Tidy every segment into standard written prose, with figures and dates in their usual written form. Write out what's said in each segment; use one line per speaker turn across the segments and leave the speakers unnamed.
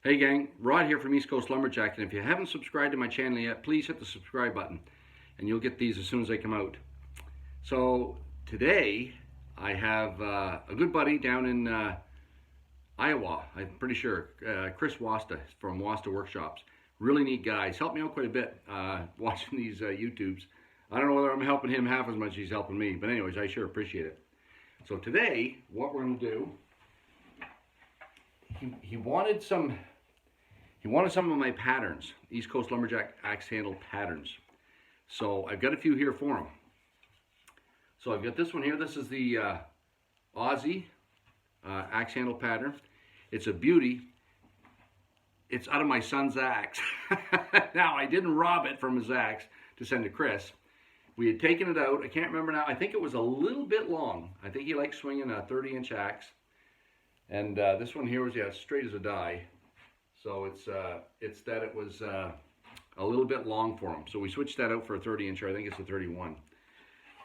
Hey gang, Rod here from East Coast Lumberjack, and if you haven't subscribed to my channel yet, please hit the subscribe button and you'll get these as soon as they come out. So today I have a good buddy down in Iowa, I'm pretty sure, Chris Wasta from Wasta Workshops. Really neat guy. He's helped me out quite a bit watching these YouTubes. I don't know whether I'm helping him half as much as he's helping me, but anyways, I sure appreciate it. So today, what we're going to do, he wanted some of my patterns, East Coast Lumberjack axe handle patterns. So I've got a few here for him. So I've got this one here. This is the Aussie axe handle pattern. It's a beauty. It's out of my son's axe. Now, I didn't rob it from his axe to send to Chris. We had taken it out. I can't remember now. I think it was a little bit long. I think he likes swinging a 30-inch axe. And this one here was, yeah, straight as a die. So it's that it was a little bit long for him. So we switched that out for a 30-incher. I think it's a 31.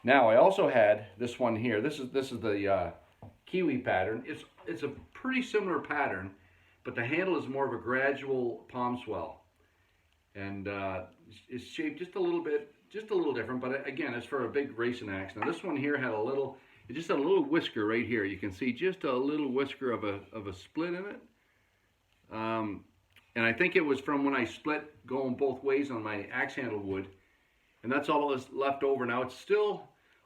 Now I also had this one here. This is the Kiwi pattern. It's a pretty similar pattern, but the handle is more of a gradual palm swell, and it's shaped just a little different. But again, it's for a big racing axe. Now this one here had just had a little whisker right here. You can see just a little whisker of a split in it. And I think it was from when I split going both ways on my axe handle wood, and that's all that's left over. Now it's still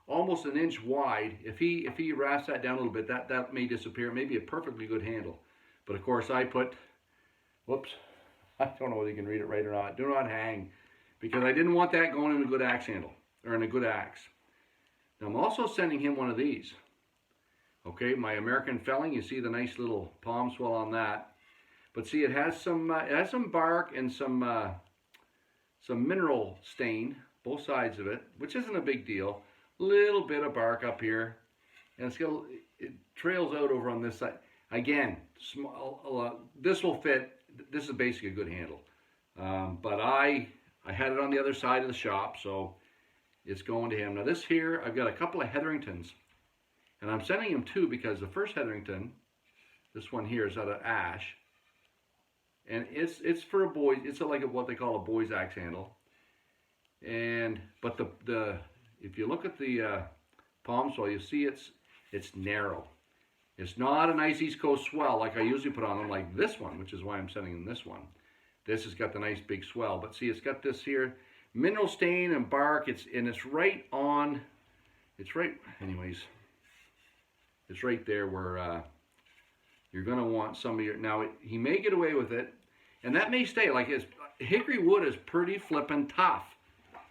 almost an inch wide. If he wraps that down a little bit, that may disappear. It may be a perfectly good handle, but of course I put, whoops, I don't know whether you can read it right or not. Do not hang, because I didn't want that going in a good axe handle or in a good axe. Now I'm also sending him one of these. Okay, my American felling. You see the nice little palm swell on that. But see, it has some bark and some mineral stain, both sides of it, which isn't a big deal. Little bit of bark up here, and it trails out over on this side. Again, small. This will fit. This is basically a good handle. But I had it on the other side of the shop, so it's going to him. Now this here, I've got a couple of Hetheringtons, and I'm sending him two because the first Hetherington, this one here, is out of ash. And it's for a boy. It's like what they call a boy's axe handle. But if you look at the palm swell, you see it's narrow. It's not a nice East Coast swell like I usually put on them, like this one, which is why I'm sending them this one. This has got the nice big swell, but see, it's got this here mineral stain and bark. It's right on. It's right. Anyways, it's right there where. You're going to want some of your... Now, he may get away with it, and that may stay. Like, his hickory wood is pretty flippin' tough.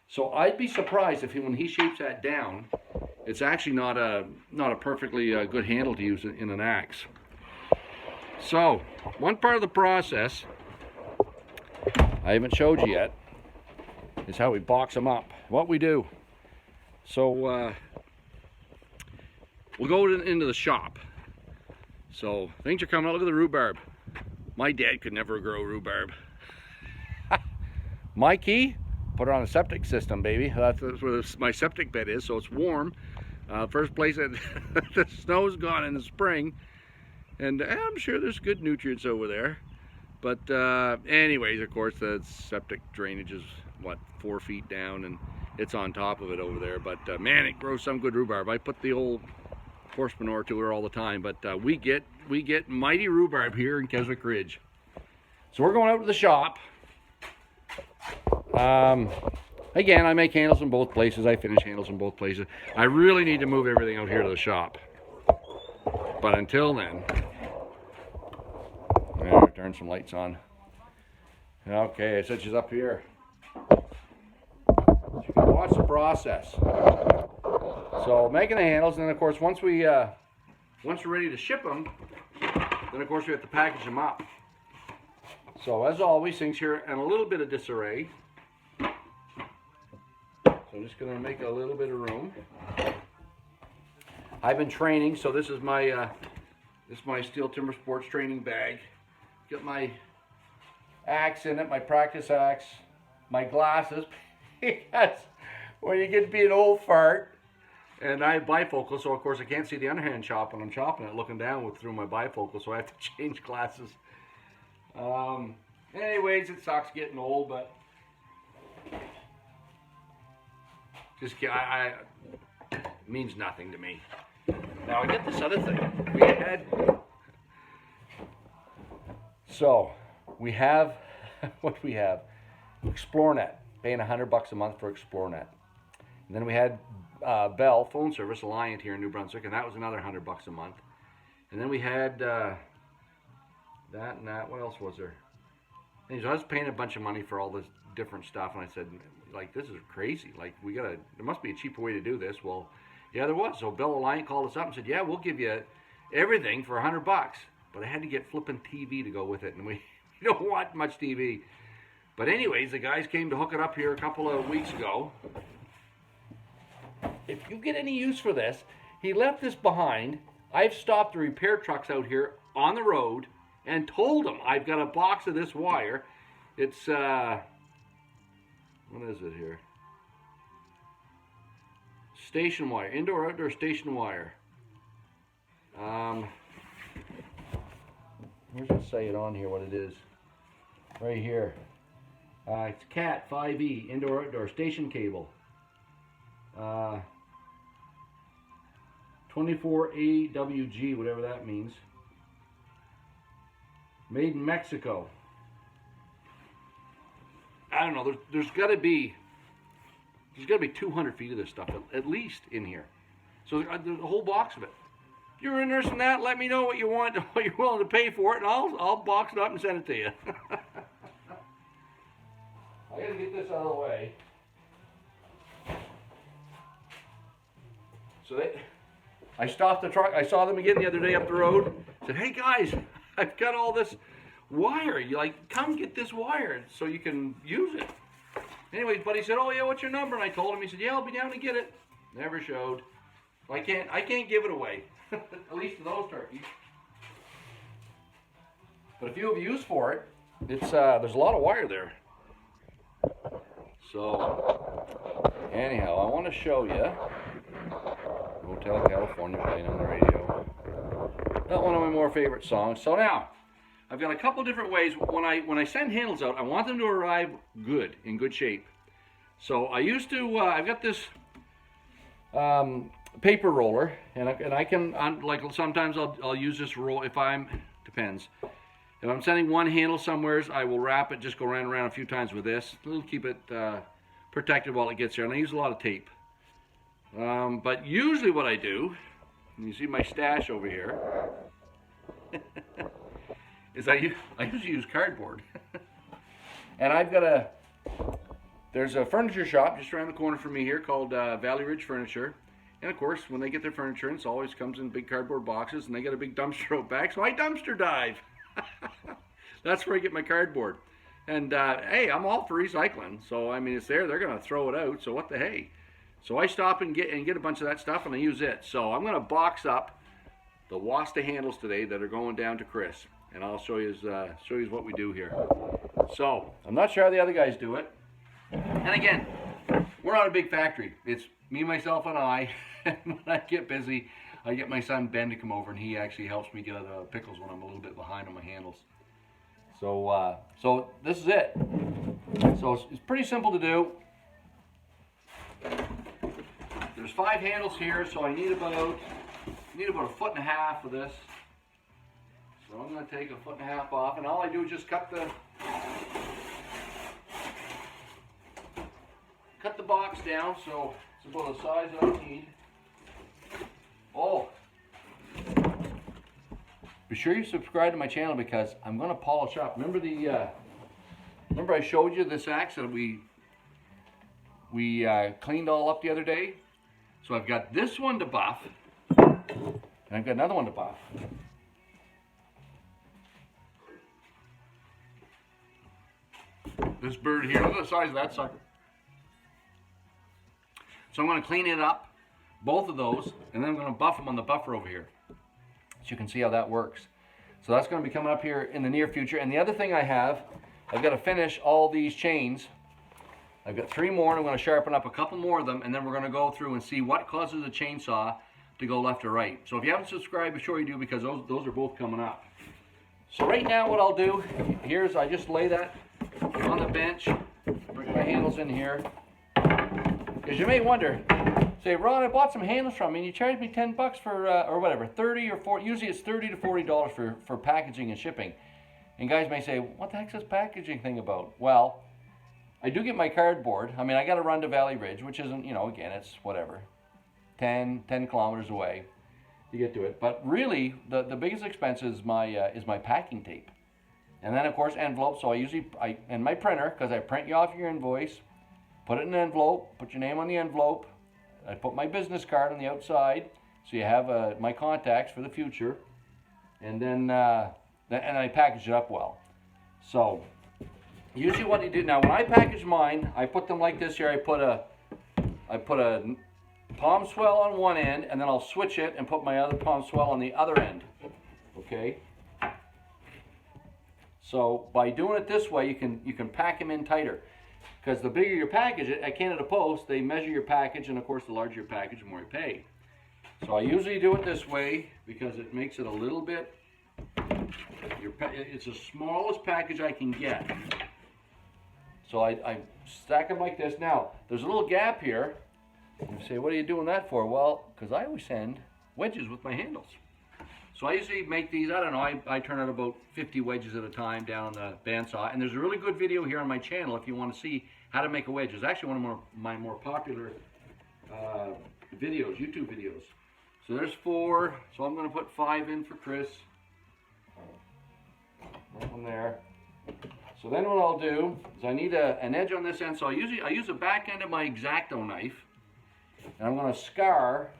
So I'd be surprised if when he shapes that down, it's actually not a perfectly good handle to use in an axe. So, one part of the process I haven't showed you yet is how we box them up. What we do. So, we'll go into the shop. So things are coming out. Look at the rhubarb. My dad could never grow rhubarb. My key, put it on a septic system, baby. That's where my septic bed is, so it's warm. First place that the snow's gone in the spring, and I'm sure there's good nutrients over there. But anyways, of course, the septic drainage is what, 4 feet down, and it's on top of it over there. But man, it grows some good rhubarb. I put the old horse manure to her all the time, but we get mighty rhubarb here in Keswick Ridge. So we're going out to the shop. Again, I make handles in both places. I finish handles in both places. I really need to move everything out here to the shop. But until then, turn some lights on. Okay, so she's up here. So you can watch the process. So making the handles, and then of course once we're ready to ship them, then of course we have to package them up. So as always, things here in a little bit of disarray. So I'm just going to make a little bit of room. I've been training, so this is my Steel Timber Sports training bag. Got my axe in it, my practice axe, my glasses, because when you get to be an old fart. And I have bifocals, so of course I can't see the underhand chop when I'm chopping it, looking down through my bifocal, so I have to change glasses. Anyways, it sucks getting old, but just it means nothing to me. Now I get this other thing. We have what we have. ExploreNet, paying $100 a month for ExploreNet. And then we had Bell phone service, Alliant here in New Brunswick, and that was another $100 a month. And then we had that and that. What else was there? And so I was paying a bunch of money for all this different stuff, and I said, like, this is crazy. Like, there must be a cheaper way to do this. Well, yeah, there was. So Bell Alliant called us up and said, yeah, we'll give you everything for $100. But I had to get flipping TV to go with it, and we don't want much TV. But anyways, the guys came to hook it up here a couple of weeks ago. If you get any use for this, he left this behind. I've stopped the repair trucks out here on the road and told them I've got a box of this wire. It's, what is it here? Station wire, indoor outdoor station wire. Where's it say it on here what it is? Right here. It's CAT 5E, indoor outdoor station cable. 24AWG, whatever that means. Made in Mexico. I don't know, there's got to be 200 feet of this stuff at least in here. So there's a whole box of it. If you're interested in that, let me know what you want, what you're willing to pay for it, and I'll box it up and send it to you. I gotta get this out of the way. So I stopped the truck. I saw them again the other day up the road. Said, hey guys, I've got all this wire. You come get this wire so you can use it. Anyways, buddy said, oh yeah, what's your number? And I told him. He said, yeah, I'll be down to get it. Never showed. I can't give it away. At least to those turkeys. But if you have use for it, it's there's a lot of wire there. So anyhow, I want to show you Hotel California playing on the radio. Not one of my more favorite songs. So now I've got a couple different ways. When I send handles out, I want them to arrive good, in good shape. So I used to I've got this paper roller, and I can like sometimes I'll use this roll depends. If I'm sending one handle somewhere, I will wrap it, just go around a few times with this. It'll keep it protected while it gets here, and I use a lot of tape. But usually what I do, and you see my stash over here, is I usually use cardboard. And there's a furniture shop just around the corner from me here called Valley Ridge Furniture. And of course, when they get their furniture in, it always comes in big cardboard boxes, and they got a big dumpster out back, so I dumpster dive. That's where I get my cardboard. And hey, I'm all for recycling, so I mean, it's there, they're gonna throw it out, so what the hey. So I stop and get a bunch of that stuff, and I use it. So I'm gonna box up the Wasta handles today that are going down to Chris, and I'll show you what we do here. So I'm not sure how the other guys do it. And again, we're not a big factory. It's me, myself, and I. And when I get busy, I get my son Ben to come over, and he actually helps me get out of pickles when I'm a little bit behind on my handles. So so this is it. So it's pretty simple to do. There's 5 handles here, so I need about a foot and a half of this. So I'm going to take a foot and a half off, and all I do is just cut the box down so it's about the size that I need. Oh, be sure you subscribe to my channel because I'm going to polish up. Remember remember I showed you this axe that we cleaned all up the other day? So I've got this one to buff, and I've got another one to buff. This bird here, look at the size of that sucker. So I'm going to clean it up, both of those, and then I'm going to buff them on the buffer over here. So you can see how that works. So that's going to be coming up here in the near future. And the other thing I've got to finish all these chains. I've got 3 more, and I'm going to sharpen up a couple more of them, and then we're going to go through and see what causes a chainsaw to go left or right. So if you haven't subscribed, be sure you do, because those are both coming up. So right now what I'll do, here's, I just lay that on the bench, bring my handles in here. Because you may wonder, say, Ron, I bought some handles from you and you charged me 10 bucks for, or whatever, 30 or 40, usually it's $30 to $40 for packaging and shipping. And guys may say, what the heck's this packaging thing about? Well, I do get my cardboard. I mean, I got to run to Valley Ridge, which isn't, you know, again, it's whatever, 10 kilometers away to get to it. But really, the biggest expense is my packing tape. And then, of course, envelopes. So and my printer, because I print you off your invoice, put it in an envelope, put your name on the envelope. I put my business card on the outside, so you have my contacts for the future. And then I package it up well. So usually what you do now, when I package mine, I put them like this here. I put a palm swell on one end, and then I'll switch it and put my other palm swell on the other end. Okay. So by doing it this way, you can pack them in tighter. Because the bigger your package, at Canada Post, they measure your package, and of course, the larger your package, the more you pay. So I usually do it this way because it makes it a little bit. It's the smallest package I can get. So I stack them like this. Now, there's a little gap here. You say, what are you doing that for? Well, because I always send wedges with my handles. So I usually make these, I don't know, I turn out about 50 wedges at a time down on the bandsaw. And there's a really good video here on my channel if you want to see how to make a wedge. It's actually one of my more popular videos, YouTube videos. So there's 4. So I'm going to put 5 in for Chris. That one there. So then what I'll do is I need an edge on this end. So I use the back end of my X-Acto knife. And I'm going to scar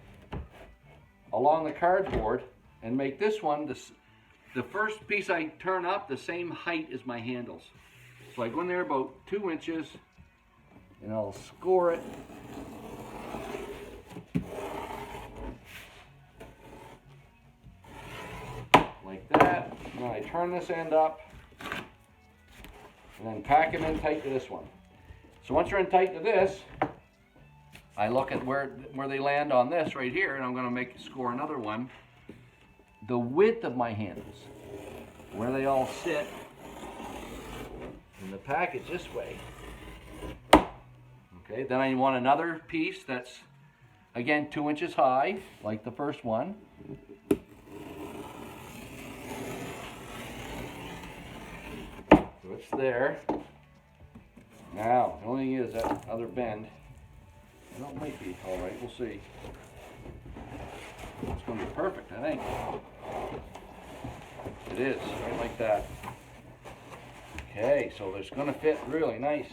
along the cardboard and make this one, the first piece I turn up, the same height as my handles. So I go in there about 2 inches, and I'll score it. Like that. And then I turn this end up, and then pack them in tight to this one. So once you're in tight to this, I look at where they land on this right here, and I'm going to score another one. The width of my handles, where they all sit in the package this way. Okay, then I want another piece that's, again, 2 inches high, like the first one. So it's there. Now, the only thing is that other bend. Well, it might be all right. We'll see. It's going to be perfect, I think. It is, right like that. Okay, so it's going to fit really nice.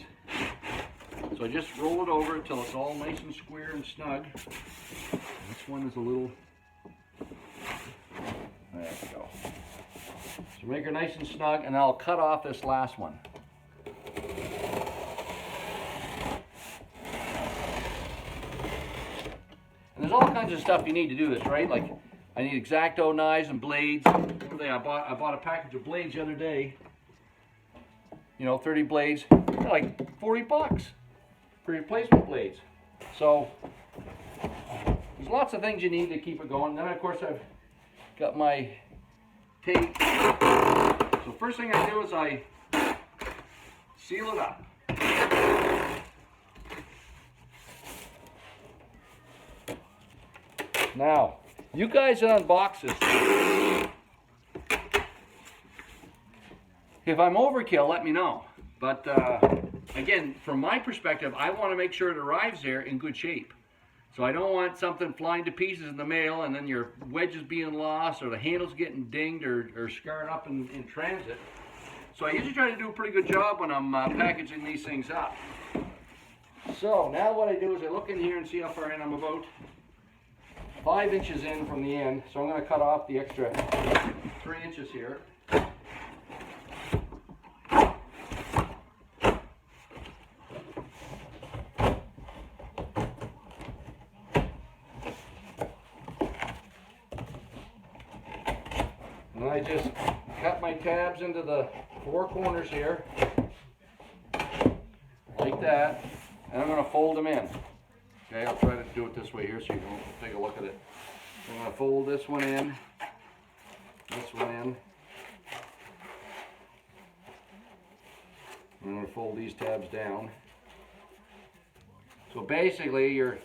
So I just roll it over until it's all nice and square and snug. This one is a little... There we go. So make her nice and snug, and I'll cut off this last one. And there's all kinds of stuff you need to do this, right? Like, I need X-Acto knives and blades. I bought a package of blades the other day. You know, 30 blades. They're like 40 bucks for replacement blades. So, there's lots of things you need to keep it going. Then, of course, I've got my tape. So, first thing I do is I seal it up. Now, you guys that unbox this, if I'm overkill, let me know. But again, from my perspective, I want to make sure it arrives there in good shape. So I don't want something flying to pieces in the mail and then your wedges being lost or the handles getting dinged or scarred up in transit. So I usually try to do a pretty good job when I'm packaging these things up. So now what I do is I look in here and see how far in I'm about. 5 inches in from the end, so I'm going to cut off the extra 3 inches here. And then I just cut my tabs into the 4 corners here, like that, and I'm going to fold them in. Okay, I'll try to do it this way here so you can take a look at it. I'm going to fold this one in, I'm going to fold these tabs down. So basically, you're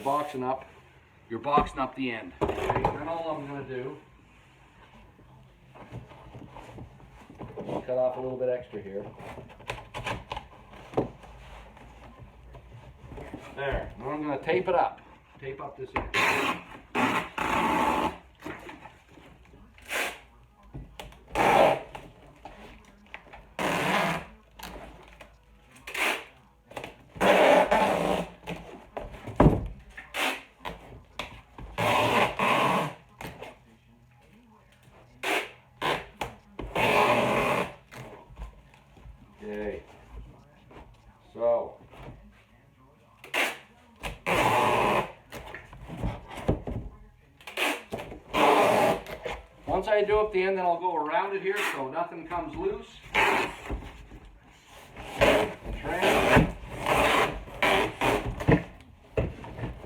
boxing up the end. Okay? Then all I'm going to do is cut off a little bit extra here. There. Now I'm going to tape it up. Tape up this end. Okay. So. Once I do up the end, then I'll go around it here so nothing comes loose.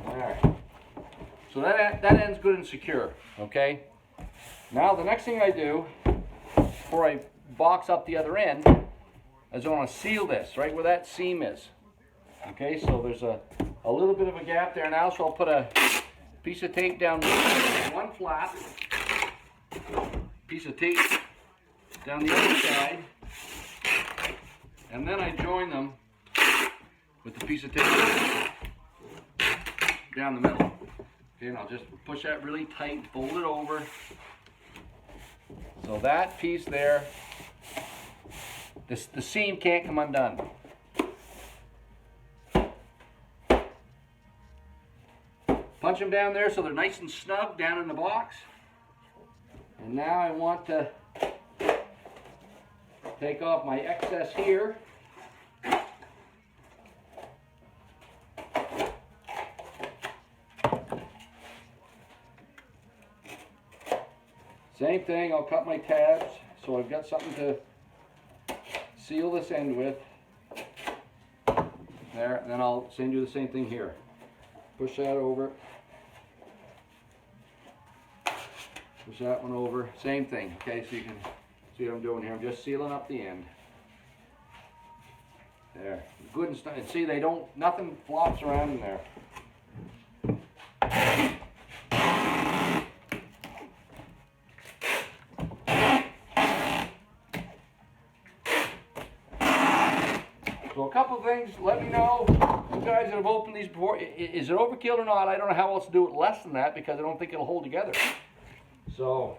There. So that end's good and secure, okay? Now the next thing I do, before I box up the other end, is I want to seal this, right where that seam is. Okay, so there's a little bit of a gap there now, so I'll put a piece of tape down one flap, piece of tape down the other side, and then I join them with the piece of tape down the middle. Okay, and I'll just push that really tight, fold it over. So that piece there, the seam can't come undone. Punch them down there so they're nice and snug down in the box. And now I want to take off my excess here. Same thing, I'll cut my tabs so I've got something to seal this end with. There, and then I'll send you the same thing here. Push that over. Push that one over. Same thing, okay, so you can see what I'm doing here. I'm just sealing up the end. There, good and snug. And see, nothing flops around in there. So a couple of things, let me know, you guys that have opened these before, is it overkill or not? I don't know how else to do it less than that because I don't think it'll hold together. So,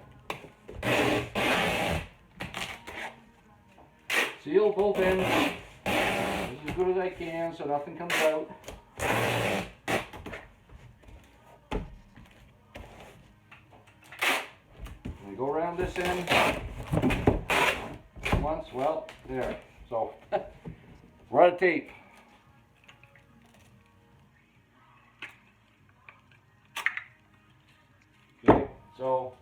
seal both ends as good as I can so nothing comes out. I go around this end once, well, there. So, we're out of tape. Okay, so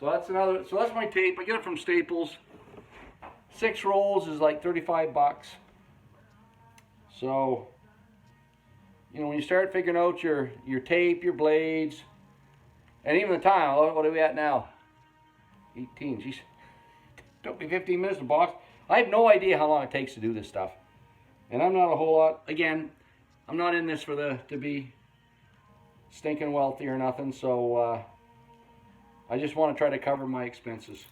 that's my tape. I get it from Staples. 6 rolls is like 35 bucks. So, you know, when you start figuring out your tape, your blades, and even the time, what are we at now? 18, geez. Took me 15 minutes to box. I have no idea how long it takes to do this stuff. And I'm not a whole lot, again, I'm not in this to be stinking wealthy or nothing, so I just want to try to cover my expenses.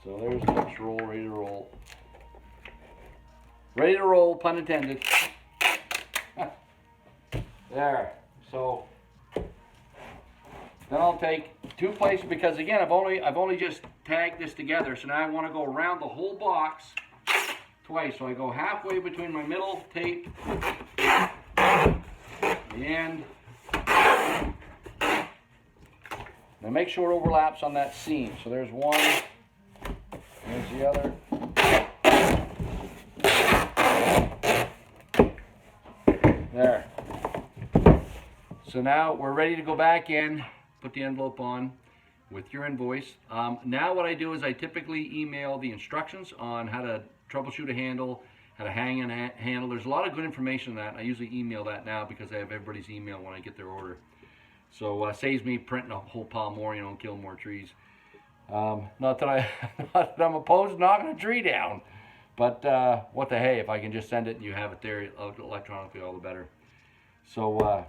So there's the next roll, ready to roll. Ready to roll, pun intended. There. So then I'll take 2 places because again I've only just tagged this together. So now I want to go around the whole box twice. So I go halfway between my middle tape and now make sure it overlaps on that seam. So there's one, there's the other. There. So now we're ready to go back in, put the envelope on with your invoice. Now what I do is I typically email the instructions on how to troubleshoot a handle, how to hang and handle. There's a lot of good information in that. I usually email that now because I have everybody's email when I get their order. So saves me printing a whole pile more, you know, and killing more trees. Not that I'm opposed to knocking a tree down, but what the hey, if I can just send it and you have it there electronically, all the better. So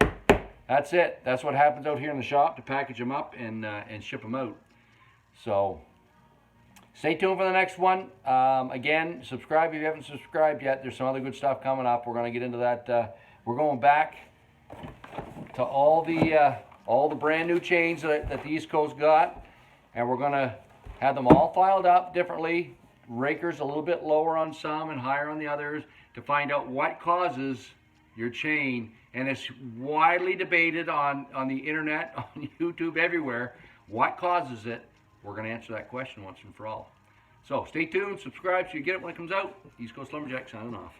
that's it. That's what happens out here in the shop, to package them up and ship them out. So stay tuned for the next one. Again, subscribe if you haven't subscribed yet. There's some other good stuff coming up. We're going to get into that. We're going back to all the brand new chains that the East Coast got, and we're going to have them all filed up differently. Rakers a little bit lower on some and higher on the others, to find out what causes your chain. And it's widely debated on the internet, on YouTube, everywhere. What causes it? We're going to answer that question once and for all. So stay tuned, subscribe so you get it when it comes out. East Coast Lumberjack signing off.